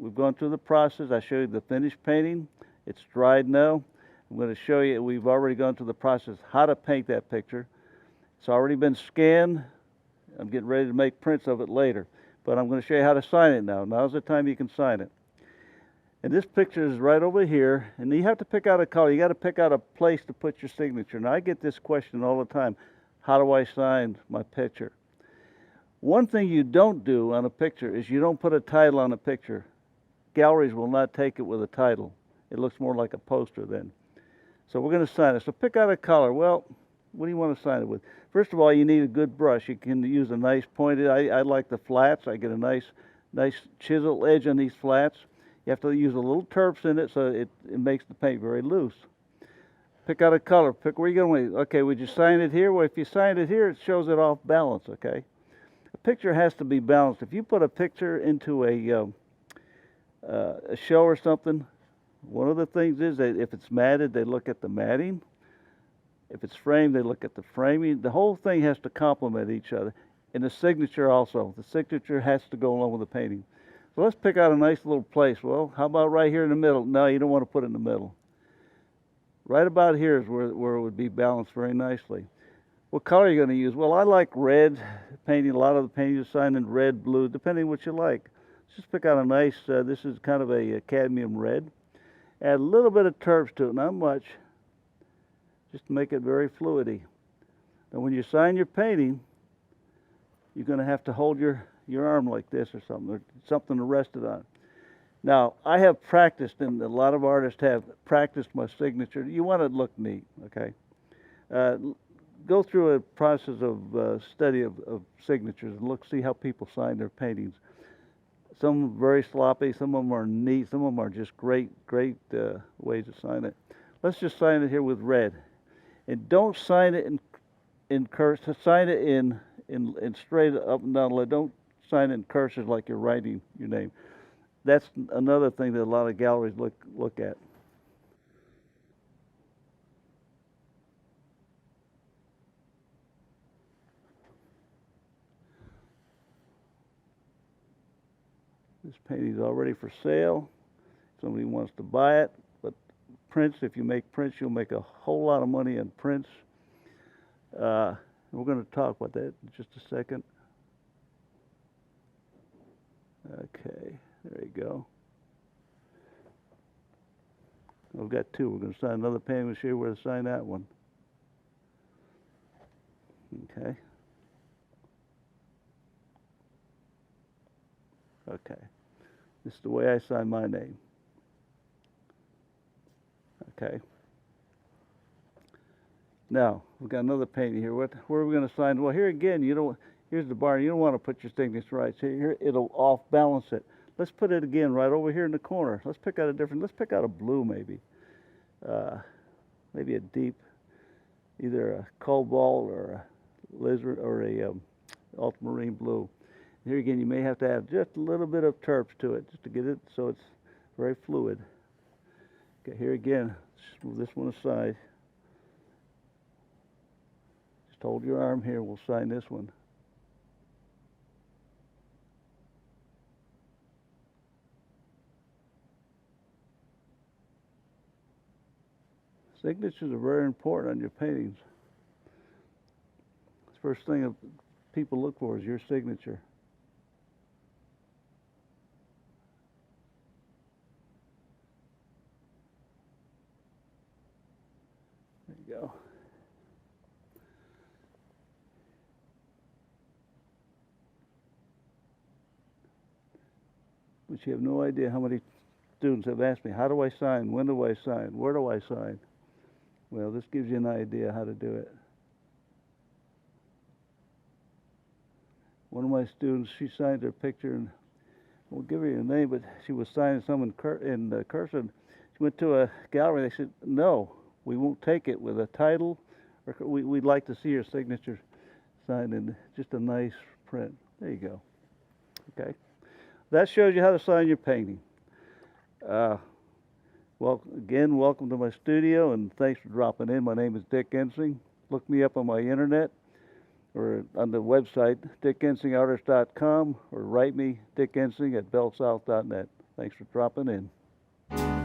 we've gone through the process. I showed you the finished painting. It's dried now. I'm going to show you, we've already gone through the process how to paint that picture. It's already been scanned. I'm getting ready to make prints of it later. But I'm going to show you how to sign it now. Now's the time you can sign it. And this picture is right over here. And you have to pick out a color. You got to pick out a place to put your signature. Now, I get this question all the time. How do I sign my picture? One thing you don't do on a picture is you don't put a title on a picture. Galleries will not take it with a title. It looks more like a poster then. So we're going to sign it. So pick out a color. Well, what do you want to sign it with? First of all, you need a good brush. You can use a nice pointed. I like the flats. I get a nice chisel edge on these flats. You have to use a little terps in it so it makes the paint very loose. Pick out a color. Pick where you're going. Okay, would you sign it here? Well, if you sign it here, it shows it off balance, okay? A picture has to be balanced. If you put a picture into a show or something, one of the things is that if it's matted, they look at the matting. If it's framed, they look at the framing. The whole thing has to complement each other. And the signature also. The signature has to go along with the painting. So let's pick out a nice little place. Well, how about right here in the middle? No, you don't want to put it in the middle. Right about here is where it would be balanced very nicely. What color are you going to use? Well, I like red painting. A lot of the paintings are signed in red, blue, depending what you like. Just pick out a nice, this is kind of a cadmium red. Add a little bit of terps to it, not much, just to make it very fluidy. Now when you sign your painting, you're going to have to hold your arm like this or something to rest it on. Now, I have practiced, and a lot of artists have practiced my signature. You want it to look neat, okay? Go through a process of study of signatures and see how people sign their paintings. Some are very sloppy, some of them are neat, some of them are just great ways to sign it. Let's just sign it here with red. And don't sign it in cursive, sign it in straight up and down. Don't sign it in cursive like you're writing your name. That's another thing that a lot of galleries look at. This painting is already for sale. Somebody wants to buy it, but prints, if you make prints, you'll make a whole lot of money in prints. We're going to talk about that in just a second. Okay, there you go. We've got two. We're going to sign another painting. We'll show you where to sign that one. Okay. Okay. This is the way I sign my name. Okay. Now, we've got another painting here. Where are we going to sign? Well, here again, here's the bar. You don't want to put your signature right. So here, it'll off balance it. Let's put it again right over here in the corner. Let's pick out a blue maybe. Maybe a deep, either a cobalt or a lizard or a ultramarine blue. Here again, you may have to add just a little bit of terps to it just to get it so it's very fluid. Okay, here again, just move this one aside. Just hold your arm here. We'll sign this one. Signatures are very important on your paintings. The first thing that people look for is your signature. There you go. But you have no idea how many students have asked me, how do I sign? When do I sign? Where do I sign? Well, this gives you an idea how to do it. One of my students, she signed her picture, and I won't give her your name, but she was signing some in cursive. She went to a gallery. They said, no, we won't take it with a title. We'd like to see your signature signed in just a nice print. There you go. Okay. That shows you how to sign your painting. Well, again, welcome to my studio, and thanks for dropping in. My name is Dick Ensing. Look me up on my internet or on the website, dickensingartist.com, or write me, dickensing@bellsouth.net. Thanks for dropping in.